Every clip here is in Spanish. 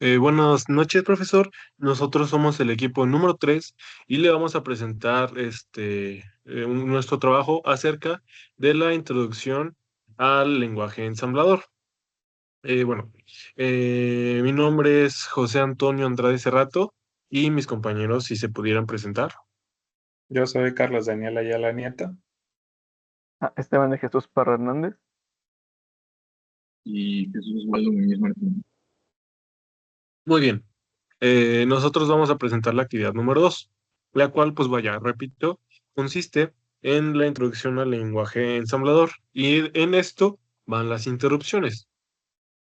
Buenas noches, profesor. Nosotros somos el equipo número 3 y le vamos a presentar nuestro trabajo acerca de la introducción al lenguaje ensamblador. Bueno, mi nombre es José Antonio Andrade Cerrato y mis compañeros, si se pudieran presentar. Yo soy Carlos Daniel Ayala Nieto. Esteban de Jesús Parra Hernández. Y Jesús Osvaldo Muñiz Martín. Muy bien. Nosotros vamos a presentar la actividad número 2, la cual, pues vaya, repito, consiste en la introducción al lenguaje ensamblador y en esto van las interrupciones.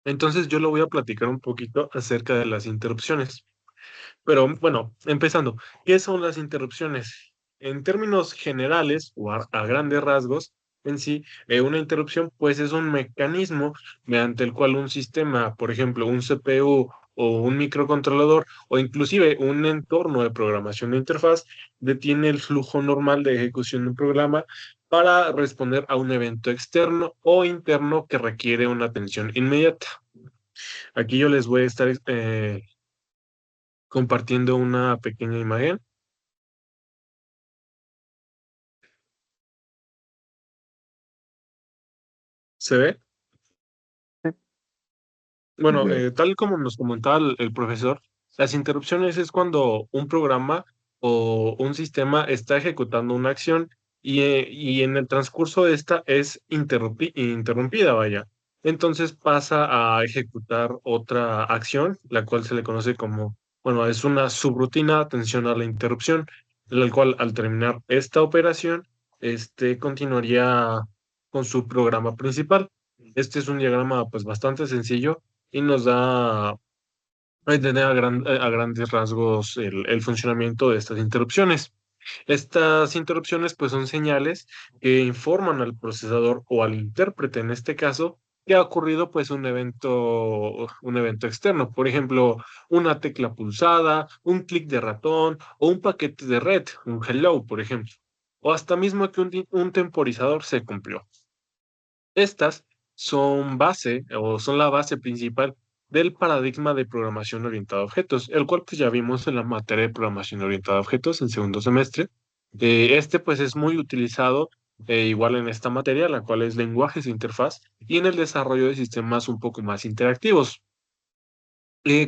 Entonces yo le voy a platicar un poquito acerca de las interrupciones. Pero bueno, empezando, ¿qué son las interrupciones? En términos generales o a grandes rasgos, en sí, una interrupción pues es un mecanismo mediante el cual un sistema, por ejemplo, un CPU o un microcontrolador o inclusive un entorno de programación de interfaz, detiene el flujo normal de ejecución de un programa para responder a un evento externo o interno que requiere una atención inmediata. Aquí yo les voy a estar compartiendo una pequeña imagen. ¿Se ve? Sí, Bueno, De- tal como nos comentaba el profesor, las interrupciones es cuando un programa o un sistema está ejecutando una acción y en el transcurso de esta es interrumpida, vaya. Entonces pasa a ejecutar otra acción, la cual se le conoce como, bueno, es una subrutina de atención a la interrupción, la cual al terminar esta operación, continuaría con su programa principal. Este es un diagrama pues bastante sencillo y nos da a entender a grandes rasgos el funcionamiento de estas interrupciones. Estas interrupciones pues son señales que informan al procesador o al intérprete en este caso que ha ocurrido pues un evento externo, por ejemplo, una tecla pulsada, un clic de ratón o un paquete de red, un hello, por ejemplo, o hasta mismo que un temporizador se cumplió. Estas son base o son la base principal del paradigma de programación orientada a objetos, el cual pues ya vimos en la materia de programación orientada a objetos en segundo semestre. Pues es muy utilizado igual en esta materia, la cual es lenguajes de interfaz y en el desarrollo de sistemas un poco más interactivos.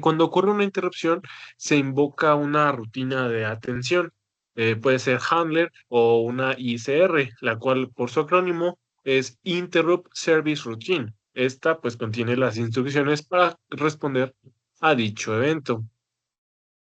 Cuando ocurre una interrupción, se invoca una rutina de atención. Puede ser handler o una ISR, la cual por su acrónimo es Interrupt Service Routine. Esta pues contiene las instrucciones para responder a dicho evento.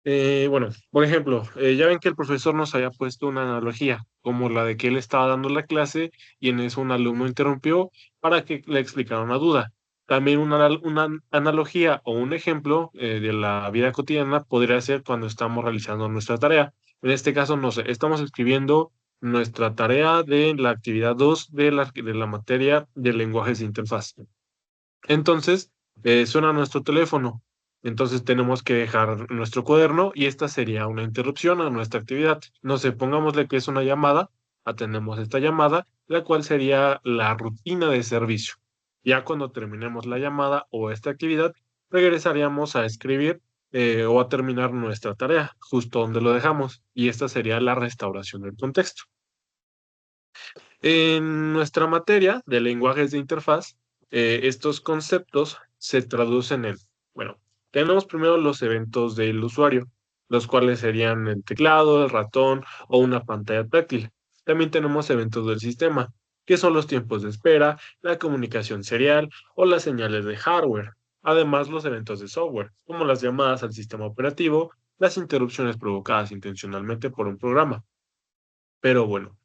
Bueno, por ejemplo, ya ven que el profesor nos había puesto una analogía, como la de que él estaba dando la clase y en eso un alumno interrumpió para que le explicara una duda. También una analogía o un ejemplo de la vida cotidiana podría ser cuando estamos realizando nuestra tarea. En este caso, no sé, estamos escribiendo nuestra tarea de la actividad 2 de la materia de lenguajes de interfaz. Entonces, suena nuestro teléfono. Entonces tenemos que dejar nuestro cuaderno y esta sería una interrupción a nuestra actividad. No sé, pongámosle que es una llamada, atendemos esta llamada, la cual sería la rutina de servicio. Ya cuando terminemos la llamada o esta actividad, regresaríamos a escribir o a terminar nuestra tarea, justo donde lo dejamos, y esta sería la restauración del contexto. En nuestra materia de lenguajes de interfaz, estos conceptos se traducen en, bueno, tenemos primero los eventos del usuario, los cuales serían el teclado, el ratón o una pantalla táctil. También tenemos eventos del sistema, que son los tiempos de espera, la comunicación serial o las señales de hardware. Además, los eventos de software, como las llamadas al sistema operativo, las interrupciones provocadas intencionalmente por un programa. Pero bueno,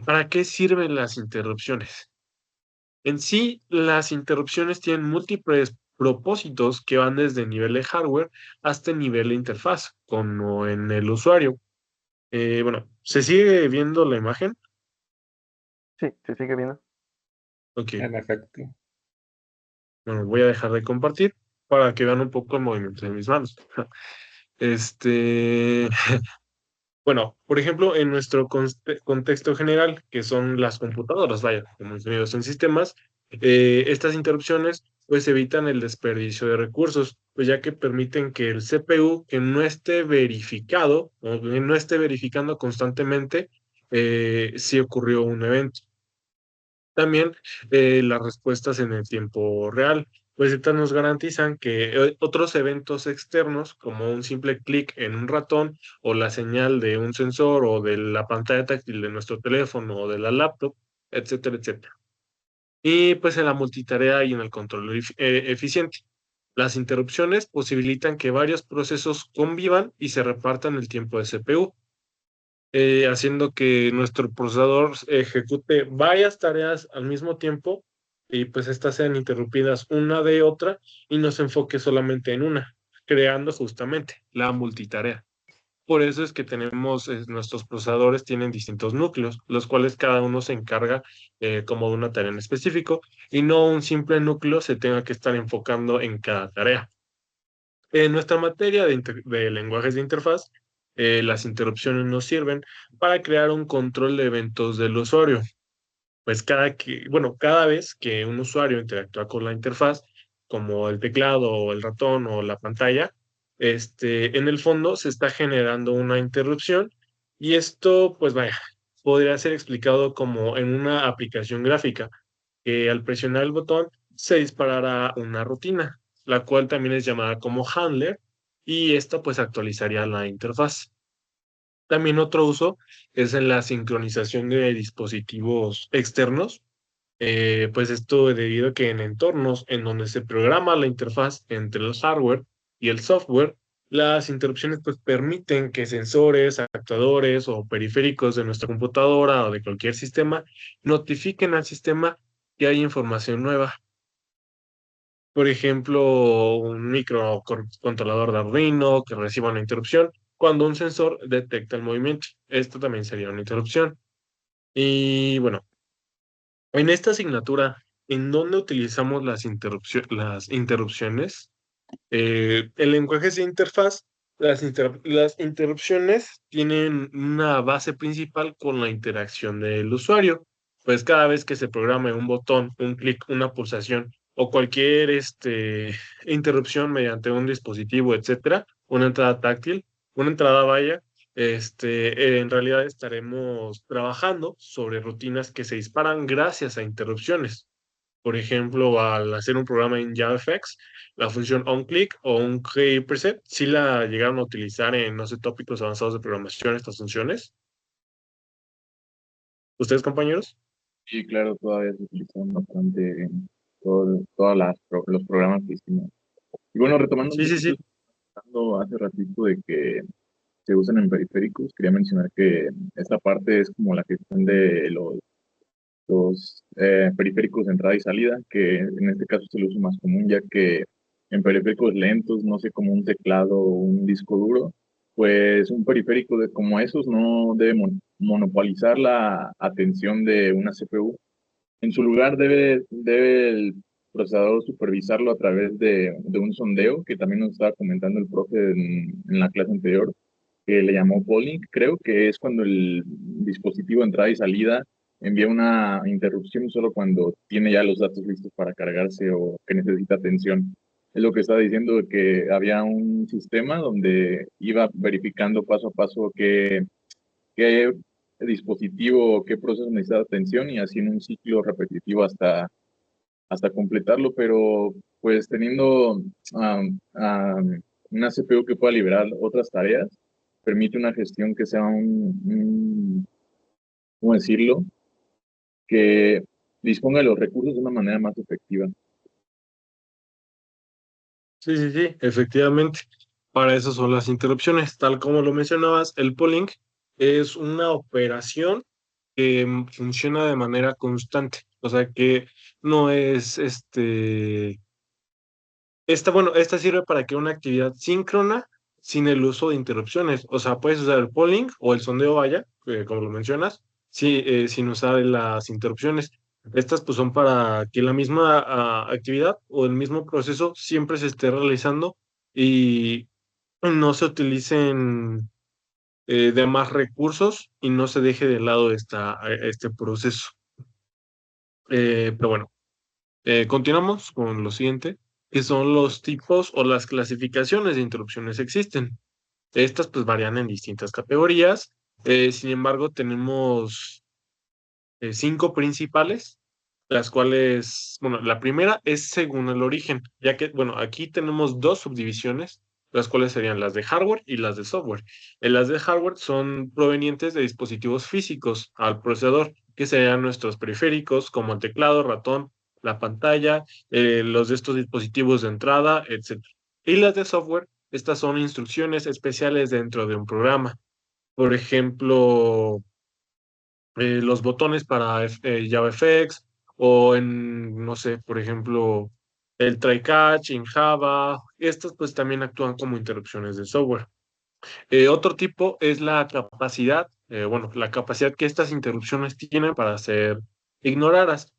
¿para qué sirven las interrupciones? En sí, las interrupciones tienen múltiples propósitos que van desde el nivel de hardware hasta el nivel de interfaz, como en el usuario. Bueno, ¿se sigue viendo la imagen? sí, se sigue viendo. Ok, En efecto. bueno, voy a dejar de compartir para que vean un poco el movimiento de mis manos. Este, Bueno, por ejemplo, en nuestro contexto general, que son las computadoras, vaya, como ingenieros en sistemas, estas interrupciones pues evitan el desperdicio de recursos, pues ya que permiten que el CPU que no esté verificado o que no esté verificando constantemente si ocurrió un evento. También las respuestas en el tiempo real, pues estas nos garantizan que otros eventos externos, como un simple clic en un ratón o la señal de un sensor o de la pantalla táctil de nuestro teléfono o de la laptop, etcétera, etcétera. Y pues en la multitarea y en el control eficiente. Las interrupciones posibilitan que varios procesos convivan y se repartan el tiempo de CPU, haciendo que nuestro procesador ejecute varias tareas al mismo tiempo y pues estas sean interrumpidas una de otra y no se enfoque solamente en una, creando justamente la multitarea. Por eso es que tenemos, nuestros procesadores tienen distintos núcleos, los cuales cada uno se encarga como de una tarea en específico y no un simple núcleo se tenga que estar enfocando en cada tarea. En nuestra materia de lenguajes de interfaz, las interrupciones nos sirven para crear un control de eventos del usuario. Pues cada vez que un usuario interactúa con la interfaz, como el teclado o el ratón o la pantalla, en el fondo se está generando una interrupción y esto, pues vaya, podría ser explicado como en una aplicación gráfica que al presionar el botón se disparará una rutina, la cual también es llamada como handler, y esta pues actualizaría la interfaz. También otro uso es en la sincronización de dispositivos externos, pues esto debido a que en entornos en donde se programa la interfaz entre el hardware y el software, las interrupciones pues permiten que sensores, actuadores o periféricos de nuestra computadora o de cualquier sistema notifiquen al sistema que hay información nueva. Por ejemplo, un microcontrolador de Arduino que reciba una interrupción cuando un sensor detecta el movimiento. Esto también sería una interrupción. Y bueno, en esta asignatura, ¿en dónde utilizamos las interrupciones? En lenguajes de interfaz, las interrupciones tienen una base principal con la interacción del usuario. Pues cada vez que se programa un botón, un clic, una pulsación o cualquier interrupción mediante un dispositivo, etcétera, una entrada táctil, una entrada vaya, en realidad estaremos trabajando sobre rutinas que se disparan gracias a interrupciones. Por ejemplo, al hacer un programa en JavaFX, la función onClick o un preset, sí la llegaron a utilizar en, no sé, tópicos avanzados de programación, estas funciones. ¿Ustedes, compañeros? Y claro, todavía se utilizan bastante en todas los programas que hicimos. Y bueno, retomando un Sí, sí, poquito, sí. hablando hace ratito de que se usan en periféricos, quería mencionar que esta parte es como la gestión de los periféricos de entrada y salida, que en este caso es el uso más común, ya que en periféricos lentos, no sé, como un teclado o un disco duro, pues un periférico como esos no debe monopolizar la atención de una CPU. En su lugar debe el procesador supervisarlo a través de un sondeo, que también nos estaba comentando el profe en la clase anterior, que le llamó polling. Creo que es cuando el dispositivo de entrada y salida envía una interrupción solo cuando tiene ya los datos listos para cargarse o que necesita atención. Es lo que estaba diciendo, de que había un sistema donde iba verificando paso a paso qué dispositivo o qué proceso necesita atención y así en un ciclo repetitivo hasta completarlo, pero pues teniendo una CPU que pueda liberar otras tareas, permite una gestión que sea ¿cómo decirlo? Que disponga de los recursos de una manera más efectiva. Sí, sí, sí, efectivamente. Para eso son las interrupciones. Tal como lo mencionabas, el polling es una operación que funciona de manera constante. O sea que no es esta sirve para que una actividad síncrona sin el uso de interrupciones. O sea, puedes usar el polling o el sondeo vaya, como lo mencionas, sí, sin usar las interrupciones. Estas pues son para que la misma actividad o el mismo proceso siempre se esté realizando y no se utilicen de más recursos y no se deje de lado este proceso. Pero bueno. Continuamos con lo siguiente, que son los tipos o las clasificaciones de interrupciones existen. Estas pues varían en distintas categorías. Sin embargo, tenemos 5 principales, las cuales, bueno, la primera es según el origen, ya que, bueno, aquí tenemos 2 subdivisiones, las cuales serían las de hardware y las de software. Las de hardware son provenientes de dispositivos físicos al procesador, que serían nuestros periféricos como el teclado, ratón, la pantalla, los de estos dispositivos de entrada, etc. Y las de software, estas son instrucciones especiales dentro de un programa. Por ejemplo, los botones para JavaFX o en, no sé, por ejemplo, el try catch en Java. Estos pues también actúan como interrupciones de software. Otro tipo es la capacidad, bueno, la capacidad que estas interrupciones tienen para ser ignoradas,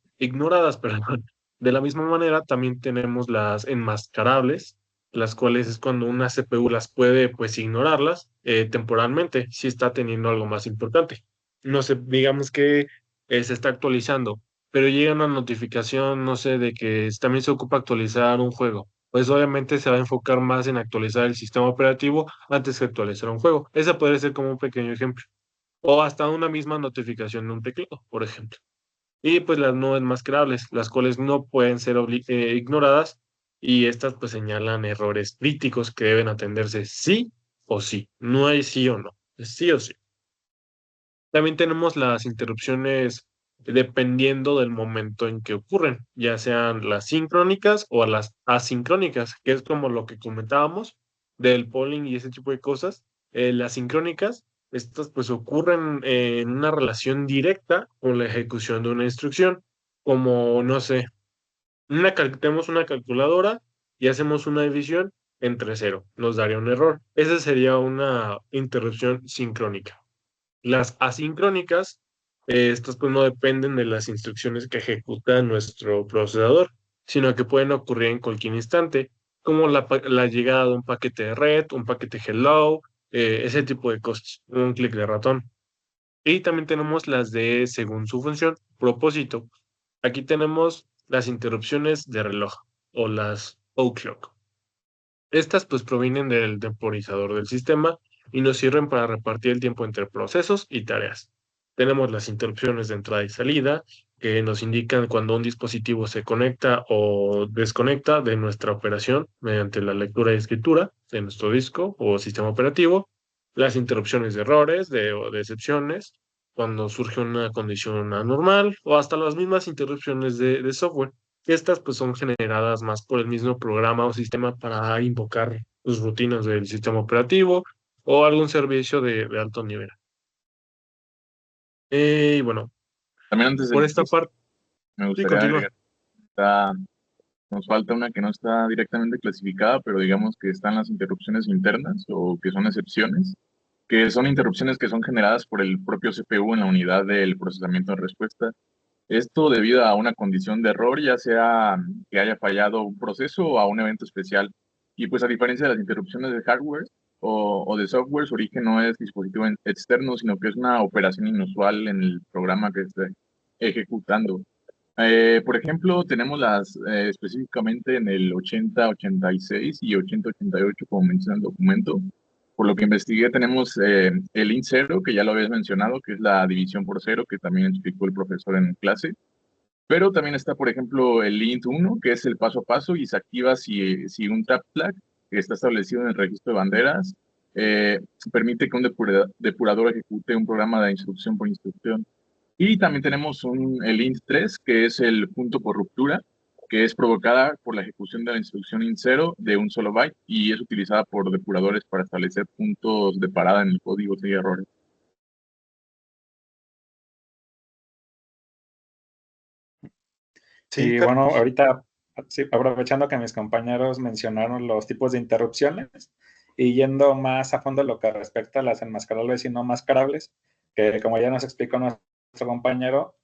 perdón. De la misma manera, también tenemos las enmascarables, las cuales es cuando una CPU las puede, pues, ignorarlas temporalmente, si está teniendo algo más importante. No sé, digamos que se está actualizando, pero llega una notificación, no sé, de que también se ocupa actualizar un juego, pues obviamente se va a enfocar más en actualizar el sistema operativo antes que actualizar un juego. Ese podría ser como un pequeño ejemplo. O hasta una misma notificación de un teclado, por ejemplo. Y pues las no enmascarables, las cuales no pueden ser ignoradas y estas pues señalan errores críticos que deben atenderse sí o sí. No hay sí o no, es sí o sí. También tenemos las interrupciones dependiendo del momento en que ocurren, ya sean las sincrónicas o las asincrónicas, que es como lo que comentábamos del polling y ese tipo de cosas. Las sincrónicas, estas pues ocurren en una relación directa con la ejecución de una instrucción, como, no sé, tenemos una calculadora y hacemos una división entre cero, nos daría un error. Esa sería una interrupción sincrónica. Las asincrónicas, estas pues no dependen de las instrucciones que ejecuta nuestro procesador, sino que pueden ocurrir en cualquier instante, como la llegada de un paquete de red, un paquete hello, ese tipo de cosas, un clic de ratón. Y también tenemos las de según su función, propósito. Aquí tenemos las interrupciones de reloj o las O-clock. Estas pues provienen del temporizador del sistema y nos sirven para repartir el tiempo entre procesos y tareas. Tenemos las interrupciones de entrada y salida, que nos indican cuando un dispositivo se conecta o desconecta de nuestra operación mediante la lectura y escritura de nuestro disco o sistema operativo. Las interrupciones de errores o de excepciones, cuando surge una condición anormal, o hasta las mismas interrupciones de software. Estas pues son generadas más por el mismo programa o sistema para invocar sus rutinas del sistema operativo o algún servicio de alto nivel. Y bueno, También antes de por que esta parte, me sí, gustaría continúa. agregar, nos falta una que no está directamente clasificada, pero digamos que están las interrupciones internas o que son excepciones, que son interrupciones que son generadas por el propio CPU en la unidad del procesamiento de respuesta. Esto debido a una condición de error, ya sea que haya fallado un proceso o a un evento especial. Y pues a diferencia de las interrupciones de hardware o de software, su origen no es dispositivo externo, sino que es una operación inusual en el programa que esté ejecutando. Por ejemplo, tenemos las específicamente en el 8086 y 8088, como menciona el documento. Por lo que investigué, tenemos el int 0, que ya lo habías mencionado, que es la división por cero, que también explicó el profesor en clase. Pero también está, por ejemplo, el int 1, que es el paso a paso y se activa si un tap flag, que está establecido en el registro de banderas, eh, permite que un depurador ejecute un programa de instrucción por instrucción. Y también tenemos el int 3, que es el punto por ruptura, que es provocada por la ejecución de la instrucción int 0 de un solo byte y es utilizada por depuradores para establecer puntos de parada en el código sin errores. Sí, Y bueno, ahorita, sí, aprovechando que mis compañeros mencionaron los tipos de interrupciones y yendo más a fondo lo que respecta a las enmascarables y no mascarables, que como ya nos explicó nuestro compañero,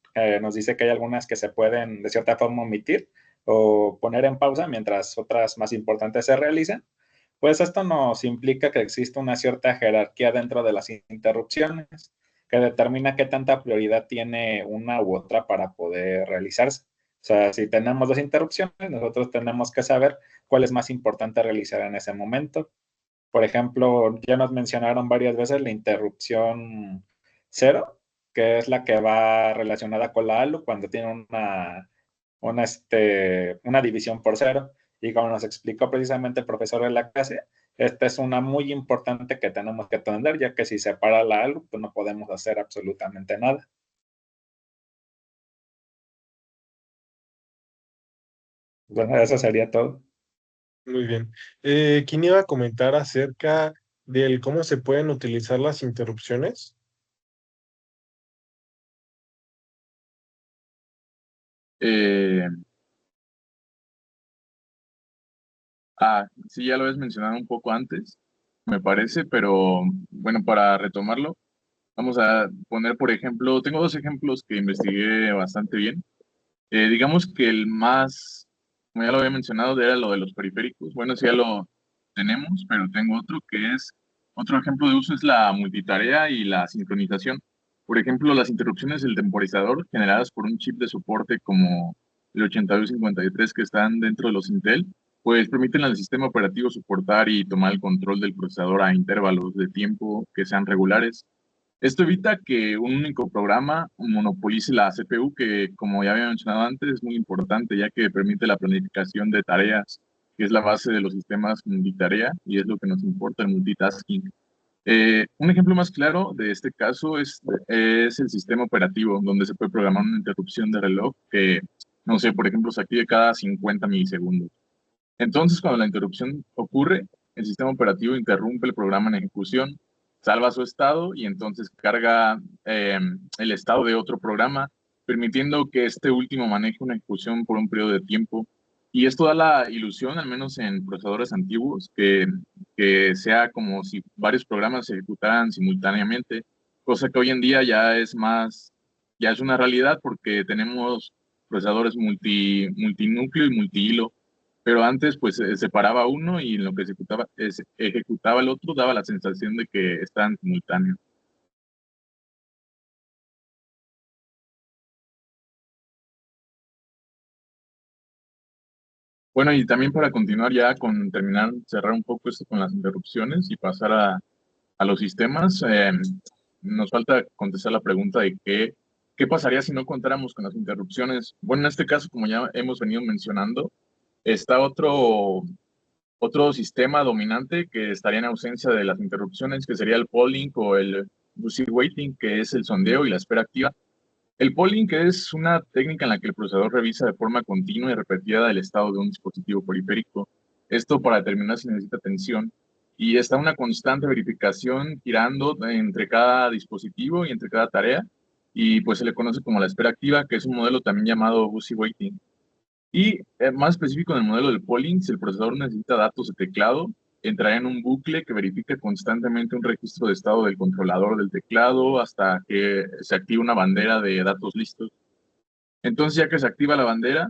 nos dice que hay algunas que se pueden de cierta forma omitir o poner en pausa mientras otras más importantes se realicen. Pues esto nos implica que existe una cierta jerarquía dentro de las interrupciones que determina qué tanta prioridad tiene una u otra para poder realizarse. O sea, si tenemos dos interrupciones, nosotros tenemos que saber cuál es más importante realizar en ese momento. Por ejemplo, ya nos mencionaron varias veces la interrupción cero, que es la que va relacionada con la ALU cuando tiene una división por cero. Y como nos explicó precisamente el profesor de la clase, esta es una muy importante que tenemos que atender, ya que si se para la ALU, pues no podemos hacer absolutamente nada. Bueno, eso sería todo. Muy bien. ¿Quién iba a comentar acerca del cómo se pueden utilizar las interrupciones? Eh, sí, ya lo habías mencionado un poco antes, me parece, pero bueno, para retomarlo, vamos a poner, por ejemplo, tengo dos ejemplos que investigué bastante bien. Digamos que el más, como ya lo había mencionado, era lo de los periféricos. Bueno, sí ya lo tenemos, pero tengo otro que es, otro ejemplo de uso es la multitarea y la sincronización. Por ejemplo, las interrupciones del temporizador generadas por un chip de soporte como el 8253 que están dentro de los Intel, pues permiten al sistema operativo soportar y tomar el control del procesador a intervalos de tiempo que sean regulares. Esto evita que un único programa monopolice la CPU, que como ya había mencionado antes, es muy importante ya que permite la planificación de tareas, que es la base de los sistemas multitarea y es lo que nos importa el multitasking. Un ejemplo más claro de este caso es el sistema operativo, donde se puede programar una interrupción de reloj que, no sé, por ejemplo, se active cada 50 milisegundos. Entonces, cuando la interrupción ocurre, el sistema operativo interrumpe el programa en ejecución, salva su estado y entonces carga el estado de otro programa, permitiendo que este último maneje una ejecución por un periodo de tiempo. Y esto da la ilusión, al menos en procesadores antiguos, que sea como si varios programas se ejecutaran simultáneamente, cosa que hoy en día ya es una realidad porque tenemos procesadores multinúcleo y multihilo, pero antes pues se separaba uno y en lo que ejecutaba el otro daba la sensación de que estaban simultáneos. Bueno, y también para continuar ya con terminar, cerrar un poco esto con las interrupciones y pasar a los sistemas, nos falta contestar la pregunta de qué pasaría si no contáramos con las interrupciones. Bueno, en este caso, como ya hemos venido mencionando, está otro sistema dominante que estaría en ausencia de las interrupciones, que sería el polling o el busy waiting, que es el sondeo y la espera activa. El polling es una técnica en la que el procesador revisa de forma continua y repetida el estado de un dispositivo periférico. Esto para determinar si necesita atención. Y está una constante verificación girando entre cada dispositivo y entre cada tarea. Y pues se le conoce como la espera activa, que es un modelo también llamado busy waiting. Y más específico en el modelo del polling, si el procesador necesita datos de teclado, entrará en un bucle que verifica constantemente un registro de estado del controlador del teclado hasta que se active una bandera de datos listos. Entonces, ya que se activa la bandera,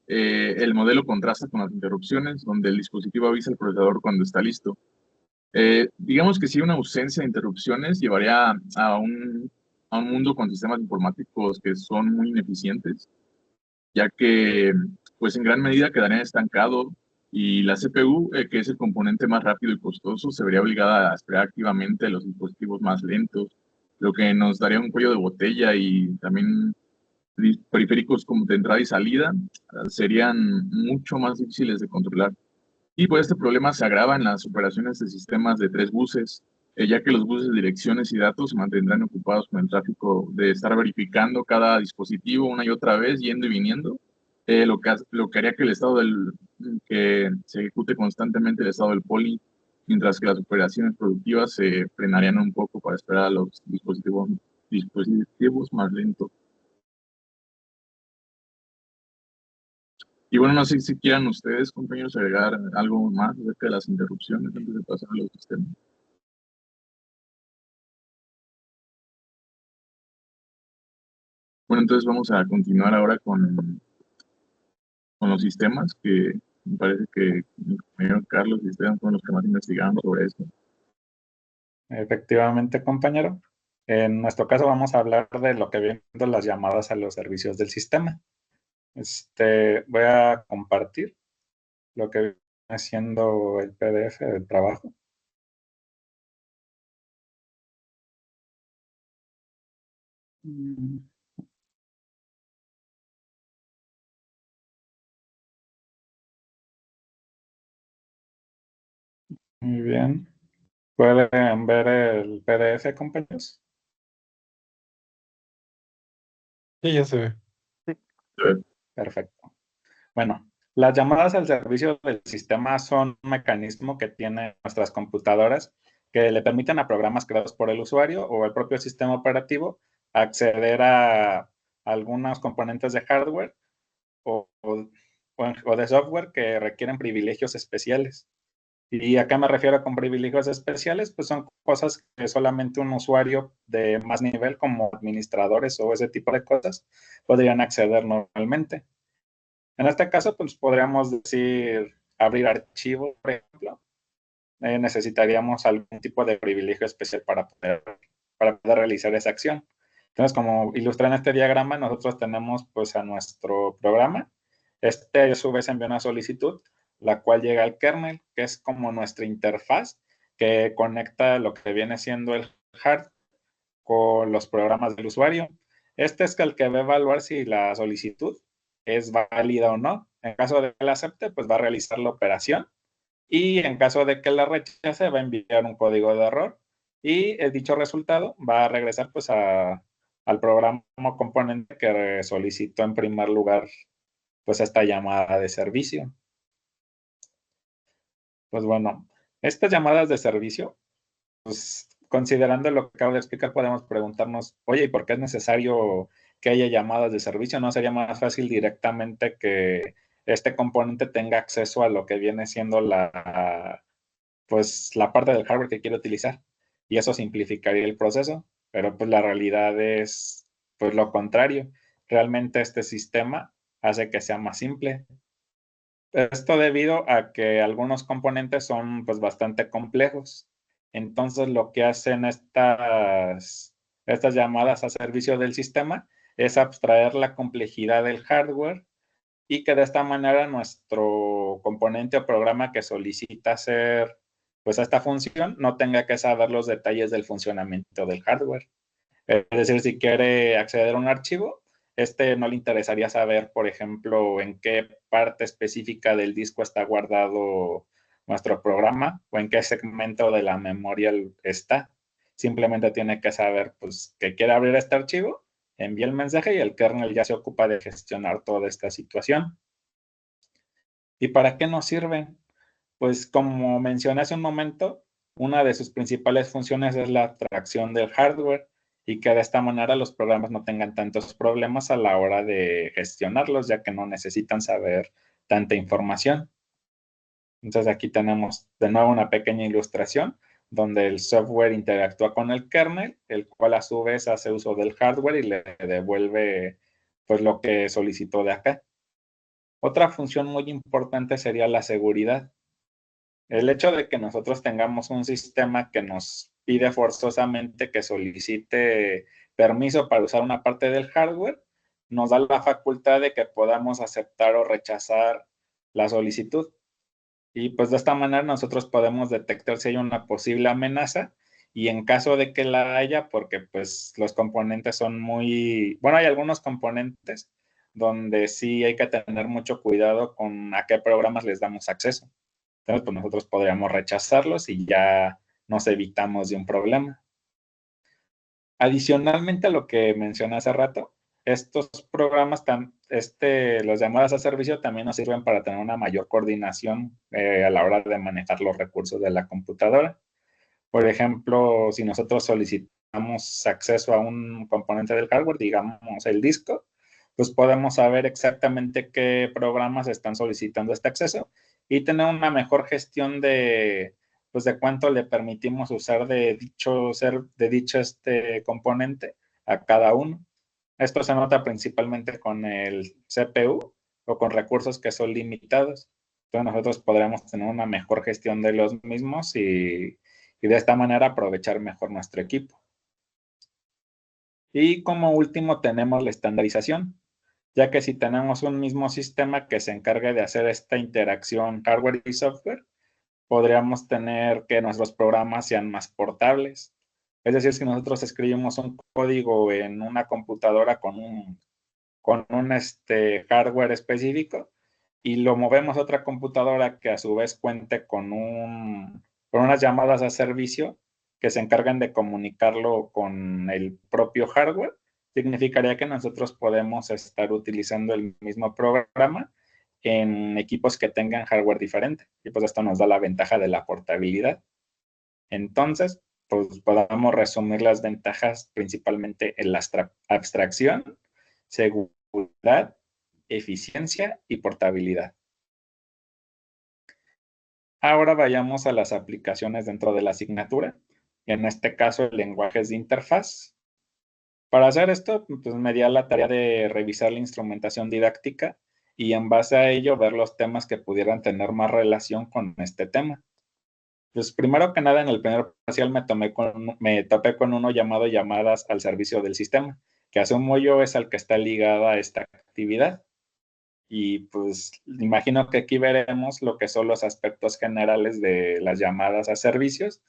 el modelo contrasta con las interrupciones, donde el dispositivo avisa al procesador cuando está listo. Digamos que si una ausencia de interrupciones llevaría a un mundo con sistemas informáticos que son muy ineficientes, ya que pues en gran medida quedaría estancado y la CPU, que es el componente más rápido y costoso, se vería obligada a esperar activamente los dispositivos más lentos, lo que nos daría un cuello de botella y también periféricos como de entrada y salida serían mucho más difíciles de controlar. Y pues este problema se agrava en las operaciones de sistemas de tres buses, ya que los buses de direcciones y datos se mantendrán ocupados con el tráfico de estar verificando cada dispositivo una y otra vez, yendo y viniendo, lo que haría que que se ejecute constantemente el estado del poli, mientras que las operaciones productivas se frenarían un poco para esperar a los dispositivos más lentos. Y bueno, no sé si quieran ustedes, compañeros, agregar algo más acerca de las interrupciones antes de pasar a los sistemas. Bueno, entonces vamos a continuar ahora con los sistemas, que me parece que mi compañero Carlos y Esteban fueron los que más investigaron sobre esto. Efectivamente, compañero. En nuestro caso vamos a hablar de lo que vienen siendo las llamadas a los servicios del sistema. Voy a compartir lo que viene haciendo el PDF del trabajo. Muy bien. ¿Pueden ver el PDF, compañeros? Sí, ya se ve. Perfecto. Bueno, las llamadas al servicio del sistema son un mecanismo que tienen nuestras computadoras que le permiten a programas creados por el usuario o el propio sistema operativo acceder a algunos componentes de hardware o de software que requieren privilegios especiales. ¿Y a qué me refiero con privilegios especiales? Pues son cosas que solamente un usuario de más nivel, como administradores o ese tipo de cosas, podrían acceder normalmente. En este caso, pues podríamos decir abrir archivos, por ejemplo. Necesitaríamos algún tipo de privilegio especial para poder realizar esa acción. Entonces, como ilustré en este diagrama, nosotros tenemos pues a nuestro programa. A su vez envía una solicitud, la cual llega al kernel, que es como nuestra interfaz que conecta lo que viene siendo el hardware con los programas del usuario. Este es el que va a evaluar si la solicitud es válida o no. En caso de que la acepte, pues va a realizar la operación y en caso de que la rechace, va a enviar un código de error y dicho resultado va a regresar pues al programa o componente que solicitó en primer lugar pues esta llamada de servicio. Pues bueno, estas llamadas de servicio, pues considerando lo que acabo de explicar, podemos preguntarnos, oye, ¿y por qué es necesario que haya llamadas de servicio? ¿No sería más fácil directamente que este componente tenga acceso a lo que viene siendo pues la parte del hardware que quiere utilizar? Y eso simplificaría el proceso, pero pues la realidad es pues lo contrario. Realmente este sistema hace que sea más simple. Esto debido a que algunos componentes son pues bastante complejos. Entonces lo que hacen estas llamadas a servicio del sistema es abstraer la complejidad del hardware y que de esta manera nuestro componente o programa que solicita hacer pues esta función no tenga que saber los detalles del funcionamiento del hardware. Es decir, si quiere acceder a un archivo, no le interesaría saber, por ejemplo, en qué parte específica del disco está guardado nuestro programa o en qué segmento de la memoria está. Simplemente tiene que saber pues, que quiere abrir este archivo, envía el mensaje y el kernel ya se ocupa de gestionar toda esta situación. ¿Y para qué nos sirve? Pues como mencioné hace un momento, una de sus principales funciones es la abstracción del hardware y que de esta manera los programas no tengan tantos problemas a la hora de gestionarlos, ya que no necesitan saber tanta información. Entonces aquí tenemos de nuevo una pequeña ilustración donde el software interactúa con el kernel, el cual a su vez hace uso del hardware y le devuelve pues lo que solicitó de acá. Otra función muy importante sería la seguridad. El hecho de que nosotros tengamos un sistema que nos pide forzosamente que solicite permiso para usar una parte del hardware, nos da la facultad de que podamos aceptar o rechazar la solicitud. Y pues de esta manera nosotros podemos detectar si hay una posible amenaza y en caso de que la haya, porque pues los componentes son bueno, hay algunos componentes donde sí hay que tener mucho cuidado con a qué programas les damos acceso. Entonces, pues nosotros podríamos rechazarlos y ya nos evitamos de un problema. Adicionalmente a lo que mencioné hace rato, estos programas, las llamadas a servicio también nos sirven para tener una mayor coordinación a la hora de manejar los recursos de la computadora. Por ejemplo, si nosotros solicitamos acceso a un componente del hardware, digamos el disco, pues podemos saber exactamente qué programas están solicitando este acceso y tener una mejor gestión pues de cuánto le permitimos usar de dicho componente a cada uno. Esto se nota principalmente con el CPU o con recursos que son limitados. Entonces nosotros podremos tener una mejor gestión de los mismos y de esta manera aprovechar mejor nuestro equipo. Y como último tenemos la estandarización. ya que si tenemos un mismo sistema que se encargue de hacer esta interacción hardware y software, podríamos tener que nuestros programas sean más portables. Es decir, si nosotros escribimos un código en una computadora con un hardware específico y lo movemos a otra computadora que a su vez cuente con unas llamadas a servicio que se encargan de comunicarlo con el propio hardware, significaría que nosotros podemos estar utilizando el mismo programa en equipos que tengan hardware diferente. Y pues esto nos da la ventaja de la portabilidad. Entonces, pues podamos resumir las ventajas principalmente en la abstracción, seguridad, eficiencia y portabilidad. Ahora vayamos a las aplicaciones dentro de la asignatura, en este caso lenguajes de interfaz. Para hacer esto, pues me di a la tarea de revisar la instrumentación didáctica y en base a ello ver los temas que pudieran tener más relación con este tema. Pues primero que nada, en el primer parcial me topé con uno llamado llamadas al servicio del sistema, que asumo yo es al que está ligada a esta actividad. Y pues imagino que aquí veremos lo que son los aspectos generales de las llamadas a servicios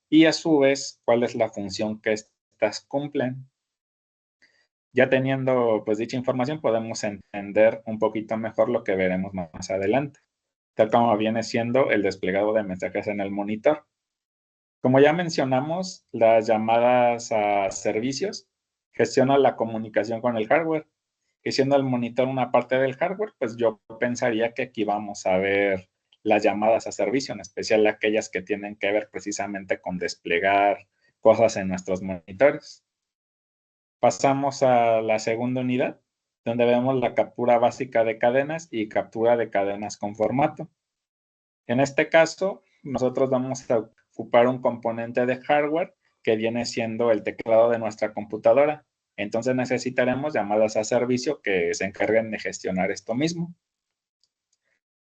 y a su vez cuál es la función que estas cumplen. Ya teniendo pues dicha información podemos entender un poquito mejor lo que veremos más adelante, tal como viene siendo el desplegado de mensajes en el monitor. Como ya mencionamos, las llamadas a servicios gestionan la comunicación con el hardware. Y siendo el monitor una parte del hardware, pues yo pensaría que aquí vamos a ver las llamadas a servicio, en especial aquellas que tienen que ver precisamente con desplegar cosas en nuestros monitores. Pasamos a la segunda unidad, donde vemos la captura básica de cadenas y captura de cadenas con formato. En este caso, nosotros vamos a ocupar un componente de hardware que viene siendo el teclado de nuestra computadora. Entonces necesitaremos llamadas a servicio que se encarguen de gestionar esto mismo.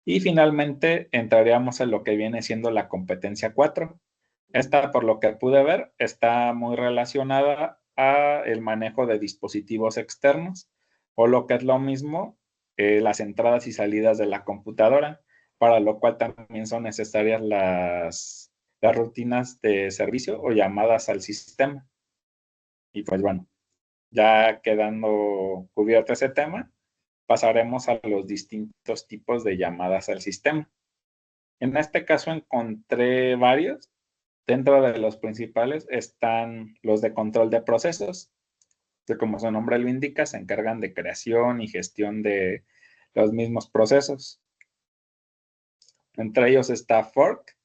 Y finalmente entraríamos en lo que viene siendo la competencia 4. Esta, por lo que pude ver, está muy relacionada a el manejo de dispositivos externos, o lo que es lo mismo, las entradas y salidas de la computadora, para lo cual también son necesarias las rutinas de servicio o llamadas al sistema. Y pues bueno, ya quedando cubierto ese tema, pasaremos a los distintos tipos de llamadas al sistema. En este caso encontré varios. Dentro de los principales están los de control de procesos, que como su nombre lo indica, se encargan de creación y gestión de los mismos procesos. Entre ellos está fork,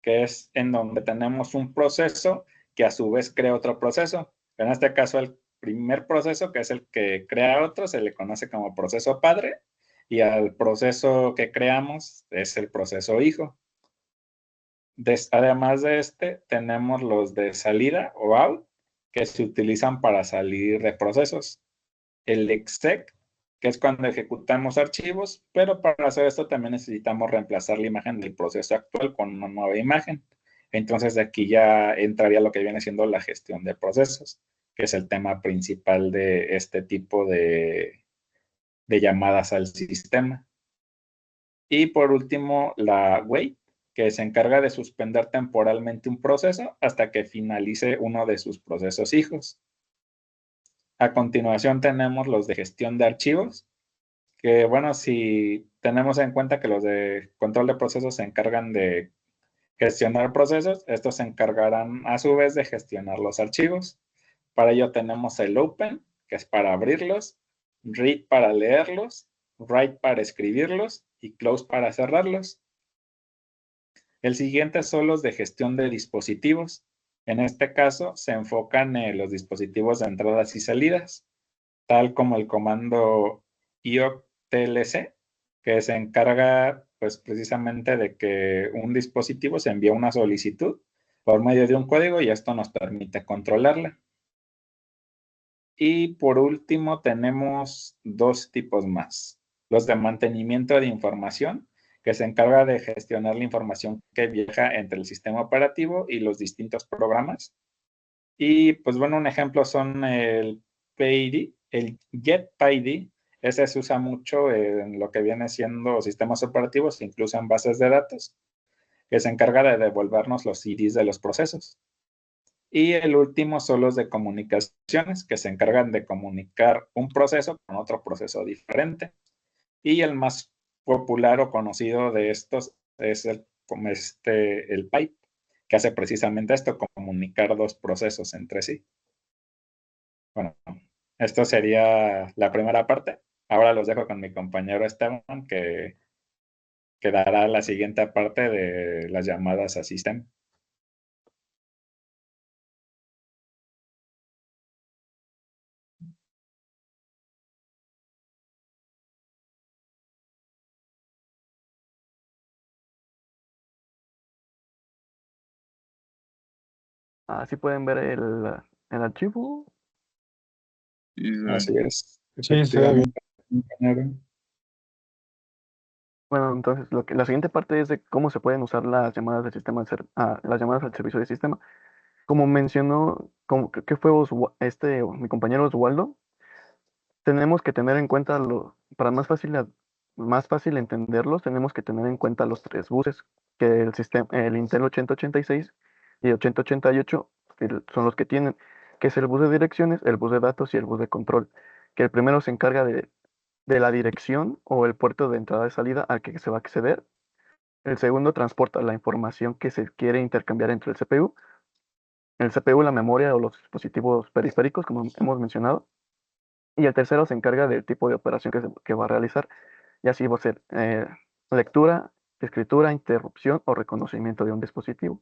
que es en donde tenemos un proceso que a su vez crea otro proceso. En este caso, el primer proceso, que es el que crea otro, se le conoce como proceso padre, y al proceso que creamos es el proceso hijo. Además de este, tenemos los de salida o out, que se utilizan para salir de procesos. El exec, que es cuando ejecutamos archivos, pero para hacer esto también necesitamos reemplazar la imagen del proceso actual con una nueva imagen. Entonces de aquí ya entraría lo que viene siendo la gestión de procesos, que es el tema principal de este tipo de llamadas al sistema. Y por último, la wait, que se encarga de suspender temporalmente un proceso hasta que finalice uno de sus procesos hijos. A continuación tenemos los de gestión de archivos, que bueno, si tenemos en cuenta que los de control de procesos se encargan de gestionar procesos, estos se encargarán a su vez de gestionar los archivos. Para ello tenemos el open, que es para abrirlos, read para leerlos, write para escribirlos y close para cerrarlos. El siguiente son los de gestión de dispositivos. En este caso, se enfocan en los dispositivos de entradas y salidas, tal como el comando IOTLC, que se encarga pues precisamente de que un dispositivo se envía una solicitud por medio de un código y esto nos permite controlarla. Y por último tenemos dos tipos más. Los de mantenimiento de información, que se encarga de gestionar la información que viaja entre el sistema operativo y los distintos programas. Y pues bueno, un ejemplo son el PID, el GetPID, Ese se usa mucho en lo que viene siendo sistemas operativos, incluso en bases de datos, que se encarga de devolvernos los CDs de los procesos. Y el último son los de comunicaciones, que se encargan de comunicar un proceso con otro proceso diferente. Y el más popular o conocido de estos es el pipe, que hace precisamente esto, comunicar dos procesos entre sí. Bueno, esto sería la primera parte. Ahora los dejo con mi compañero Esteban, que dará la siguiente parte de las llamadas a sistema. Así pueden ver el archivo. Así es, Sí, se ve bien. efectivamente, compañero. Bueno, entonces la siguiente parte es de cómo se pueden usar las llamadas del sistema, las llamadas al servicio de sistema. Como mencionó, que fue mi compañero Oswaldo, tenemos que tener en cuenta, para más fácil entenderlos, tenemos que tener en cuenta los tres buses, que el Intel 8086 y 8088 son los que tienen, que es el bus de direcciones, el bus de datos y el bus de control, que el primero se encarga de la dirección o el puerto de entrada y salida al que se va a acceder. El segundo transporta la información que se quiere intercambiar entre el CPU, la memoria o los dispositivos periféricos, como hemos mencionado. Y el tercero se encarga del tipo de operación que va a realizar, y así va a ser lectura, escritura, interrupción o reconocimiento de un dispositivo.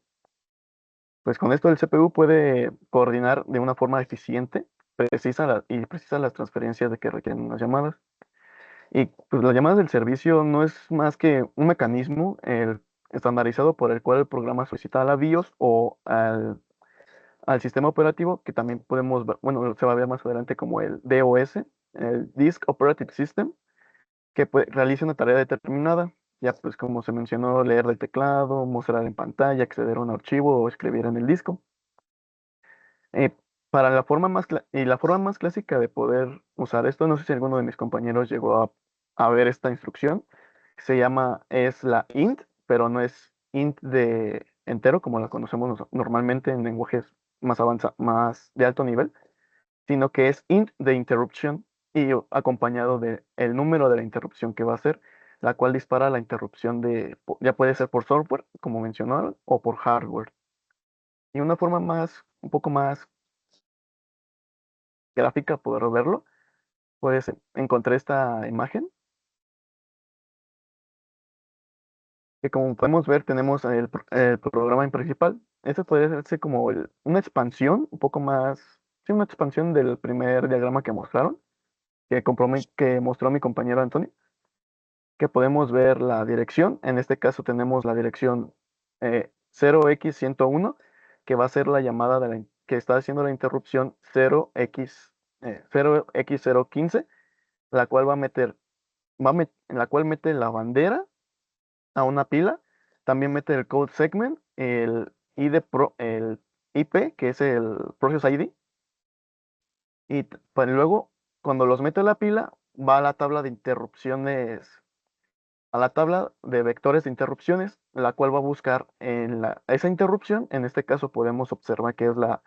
Pues con esto el CPU puede coordinar de una forma eficiente, precisa las transferencias de que requieren las llamadas. Y pues las llamadas del servicio no es más que un mecanismo estandarizado por el cual el programa solicita a la BIOS o al sistema operativo, que también podemos ver, bueno, se va a ver más adelante como el DOS, el Disk Operative System, que realiza una tarea determinada, ya pues como se mencionó, leer del teclado, mostrar en pantalla, acceder a un archivo o escribir en el disco. Eh, la forma más clásica de poder usar esto, no sé si alguno de mis compañeros llegó a ver esta instrucción, es la int, pero no es int de entero como la conocemos normalmente en lenguajes más de alto nivel, sino que es int de interrupción y acompañado de el número de la interrupción que va a ser, la cual dispara la interrupción ya puede ser por software, como mencionaron, o por hardware. Y una forma un poco más gráfica poder verlo, pues encontré esta imagen, que como podemos ver tenemos el programa principal. Este podría ser como una expansión, un poco más, sí, una expansión del primer diagrama que mostraron, que mostró mi compañero Antonio, que podemos ver la dirección. En este caso tenemos la dirección 0x101, que va a ser la llamada que está haciendo la interrupción 0x015, la cual en la cual mete la bandera a una pila. También mete el code segment, el IP, que es el Process ID, y luego, cuando los mete a la pila, va a la tabla de interrupciones, a la tabla de vectores de interrupciones, la cual va a buscar esa interrupción. En este caso podemos observar que es la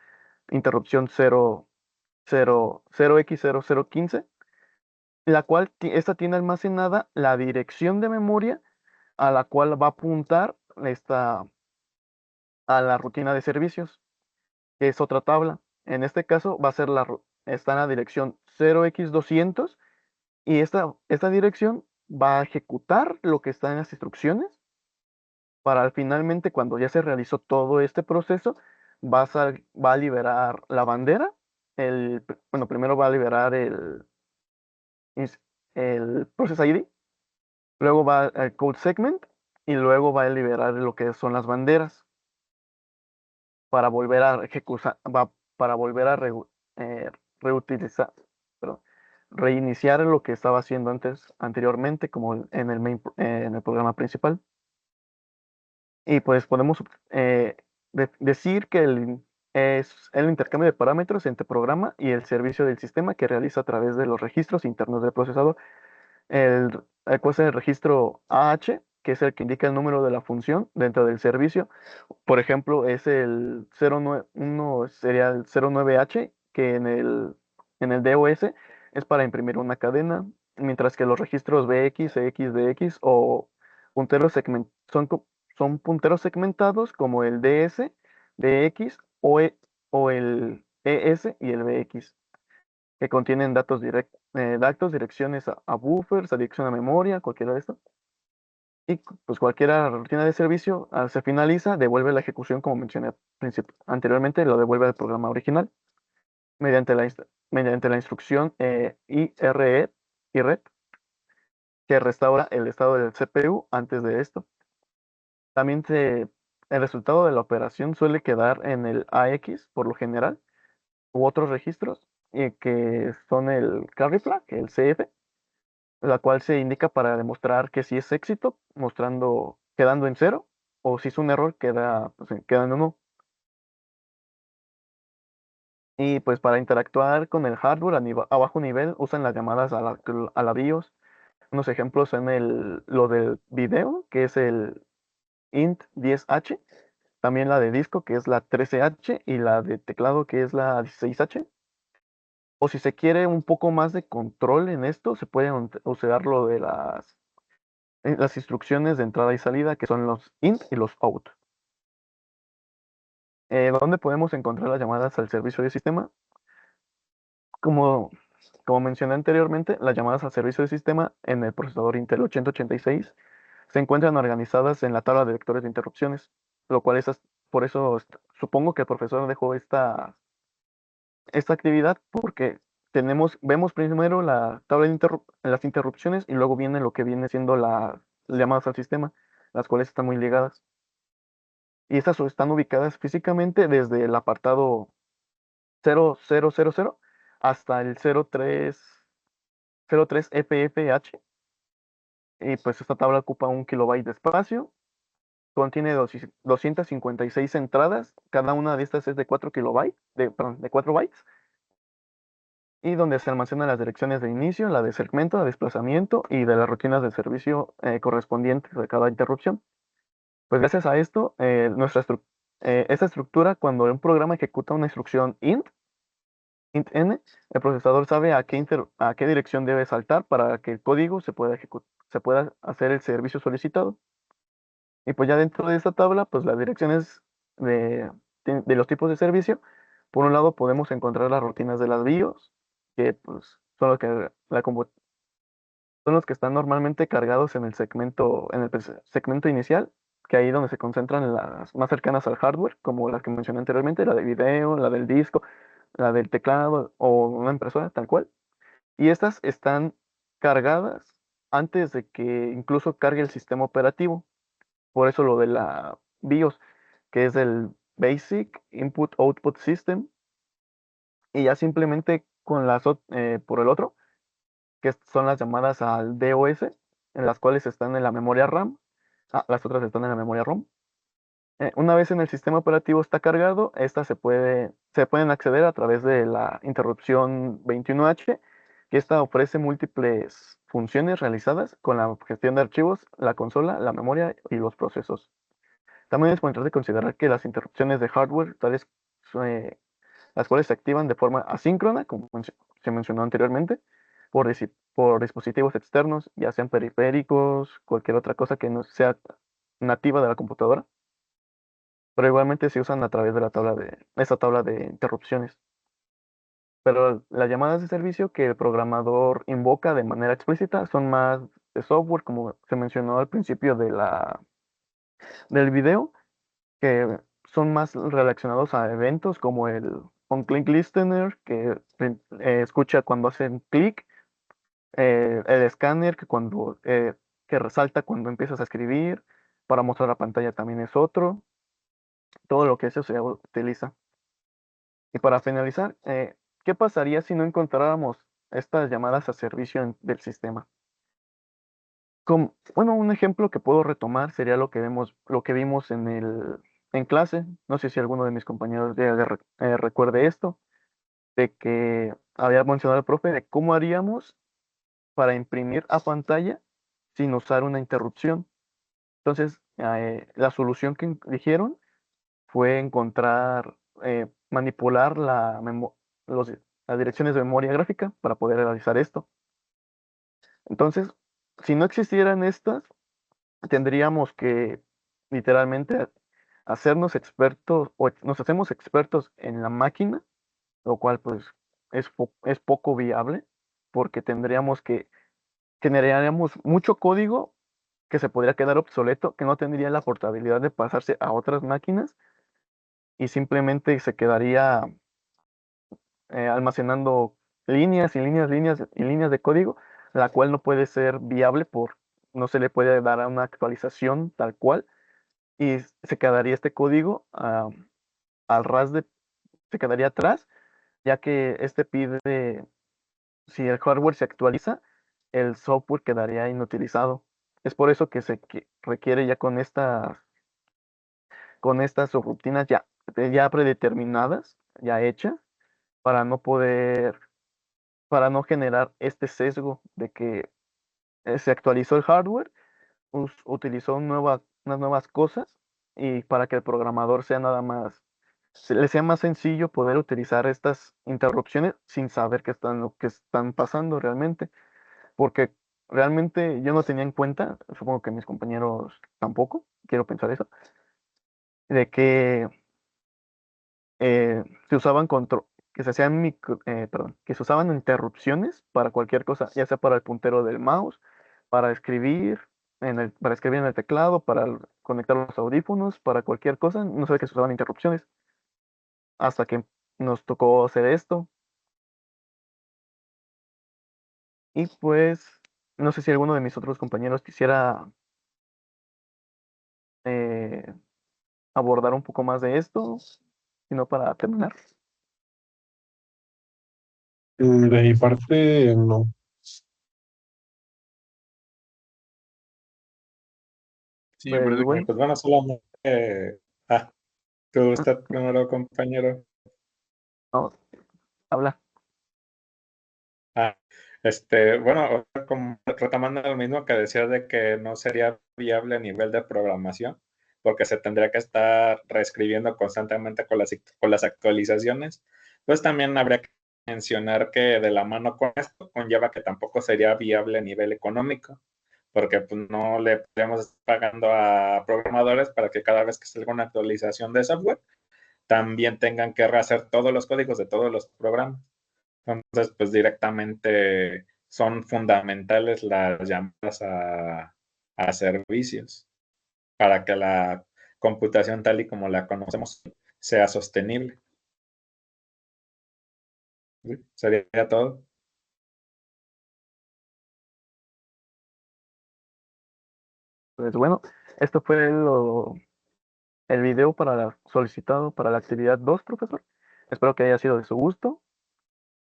interrupción 0x0015, la cual esta tiene almacenada la dirección de memoria a la cual va a apuntar a la rutina de servicios, que es otra tabla. En este caso va a ser está en la dirección 0x200, y esta dirección va a ejecutar lo que está en las instrucciones para finalmente, cuando ya se realizó todo este proceso, va a liberar la bandera. Bueno, primero va a liberar el Process ID, luego va el Code Segment y luego va a liberar lo que son las banderas para volver a ejecutar, para volver a eh, reutilizar, perdón, reiniciar lo que estaba haciendo anteriormente, como en el programa principal. Y pues podemos decir que es el intercambio de parámetros entre programa y el servicio del sistema que realiza a través de los registros internos del procesador. ¿Cuál es el registro AH, que es el que indica el número de la función dentro del servicio? Por ejemplo, es el 09, uno sería el 09H, que en el DOS es para imprimir una cadena, mientras que los registros BX, EX, DX o punteros son punteros segmentados como el DS, DX o el ES y el BX, que contienen datos, direcciones a buffers, a dirección a memoria, cualquiera de estos. Y pues cualquier rutina de servicio se finaliza, devuelve la ejecución como mencioné anteriormente, lo devuelve al programa original mediante la instrucción IRET, que restaura el estado del CPU antes de esto. También el resultado de la operación suele quedar en el AX por lo general u otros registros que son el carry flag, el CF, la cual se indica para demostrar que si es éxito, quedando en cero, o si es un error, queda en uno. Y pues para interactuar con el hardware a bajo nivel, usan las llamadas a la BIOS. Unos ejemplos son lo del video, que es el int10H, también la de disco, que es la 13H, y la de teclado, que es la 16H. O si se quiere un poco más de control en esto, se puede usar lo de las instrucciones de entrada y salida, que son los int y los out. ¿Dónde podemos encontrar las llamadas al servicio de sistema? Como, como mencioné anteriormente, las llamadas al servicio de sistema en el procesador Intel 8086 se encuentran organizadas en la tabla de vectores de interrupciones, lo cual por eso supongo que el profesor dejó esta actividad porque vemos primero la tabla las interrupciones y luego viene lo que viene siendo las llamadas al sistema, las cuales están muy ligadas. Y estas están ubicadas físicamente desde el apartado 0000 hasta el 03 FFH. Y pues esta tabla ocupa 1 KB de espacio, contiene 256 entradas, cada una de estas es de 4 KB, perdón, de 4 bytes, y donde se almacenan las direcciones de inicio, la de segmento, de desplazamiento y de las rutinas de servicio correspondientes de cada interrupción. Pues gracias a esto, esta estructura, cuando un programa ejecuta una instrucción int n, el procesador sabe a qué dirección debe saltar para que el código se pueda hacer el servicio solicitado. Y pues ya dentro de esta tabla, pues las direcciones de, de los tipos de servicio, por un lado podemos encontrar las rutinas de las BIOS, que pues son los que están normalmente cargados en el segmento inicial, que ahí donde se concentran las más cercanas al hardware, como las que mencioné anteriormente, la de video, la del disco, la del teclado o una impresora, tal cual. Y estas están cargadas antes de que incluso cargue el sistema operativo. Por eso lo de la BIOS, que es el Basic Input Output System, y ya simplemente por el otro, que son las llamadas al DOS, en las cuales están en la memoria RAM. Las otras están en la memoria ROM. Una vez en el sistema operativo está cargado, estas se pueden acceder a través de la interrupción 21H, que esta ofrece múltiples funciones realizadas con la gestión de archivos, la consola, la memoria y los procesos. También es importante considerar que las interrupciones de hardware, eh, las cuales se activan de forma asíncrona, como se mencionó anteriormente, por dispositivos externos, ya sean periféricos, cualquier otra cosa que no sea nativa de la computadora, pero igualmente se usan a través de esa tabla de interrupciones. Pero las llamadas de servicio que el programador invoca de manera explícita son más de software, como se mencionó al principio del video, que son más relacionados a eventos como el on-click listener, que escucha cuando hacen clic, el escáner, que resalta cuando empiezas a escribir, para mostrar la pantalla también es otro, todo lo que eso se utiliza. Y para finalizar, ¿qué pasaría si no encontráramos estas llamadas a servicio del sistema? Bueno, un ejemplo que puedo retomar sería lo que vimos en clase, no sé si alguno de mis compañeros recuerde esto, de que había mencionado el profe de cómo haríamos para imprimir a pantalla sin usar una interrupción. Entonces, la solución que dijeron fue encontrar, manipular las direcciones de memoria gráfica para poder realizar esto. Entonces, si no existieran estas, tendríamos que literalmente hacernos expertos o nos hacemos expertos en la máquina, lo cual pues es poco viable porque generaríamos mucho código que se podría quedar obsoleto, que no tendría la portabilidad de pasarse a otras máquinas y simplemente se quedaría almacenando líneas y líneas, líneas y líneas de código, la cual no puede ser viable no se le puede dar a una actualización tal cual y se quedaría este código al ras se quedaría atrás, ya que este pide, si el hardware se actualiza, el software quedaría inutilizado. Es por eso que requiere ya con estas subrutinas ya predeterminadas, ya hechas, para para no generar este sesgo de que se actualizó el hardware, utilizó unas nuevas cosas y para que el programador le sea más sencillo poder utilizar estas interrupciones sin saber lo que están pasando realmente. Porque realmente yo no tenía en cuenta, supongo que mis compañeros tampoco, quiero pensar eso, de que se usaban que se hacían perdón, que se usaban interrupciones para cualquier cosa, ya sea para el puntero del mouse, para escribir para escribir en el teclado, para conectar los audífonos, para cualquier cosa, no sabía que se usaban interrupciones, hasta que nos tocó hacer esto. Y pues, no sé si alguno de mis otros compañeros quisiera eh, abordar un poco más de esto, sino para terminar. De mi parte, no. Sí, me Pues parece que bueno, Pues bueno, solamente... tú estás primero, compañero. no, habla. Ah, bueno, como retomando lo mismo que decías de que no sería viable a nivel de programación, porque se tendría que estar reescribiendo constantemente con las actualizaciones, pues también habría que mencionar que de la mano con esto conlleva que tampoco sería viable a nivel económico, porque pues, no le podemos estar pagando a programadores para que cada vez que salga una actualización de software, también tengan que rehacer todos los códigos de todos los programas. Entonces, pues directamente son fundamentales las llamadas a servicios para que la computación tal y como la conocemos sea sostenible. ¿Sí? Sería todo. Pues bueno, esto fue el video solicitado para la actividad 2, profesor. Espero que haya sido de su gusto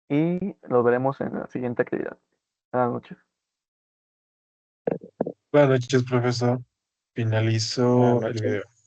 y nos veremos en la siguiente actividad. Buenas noches. Buenas noches, profesor. Buenas Finalizo el noches. video.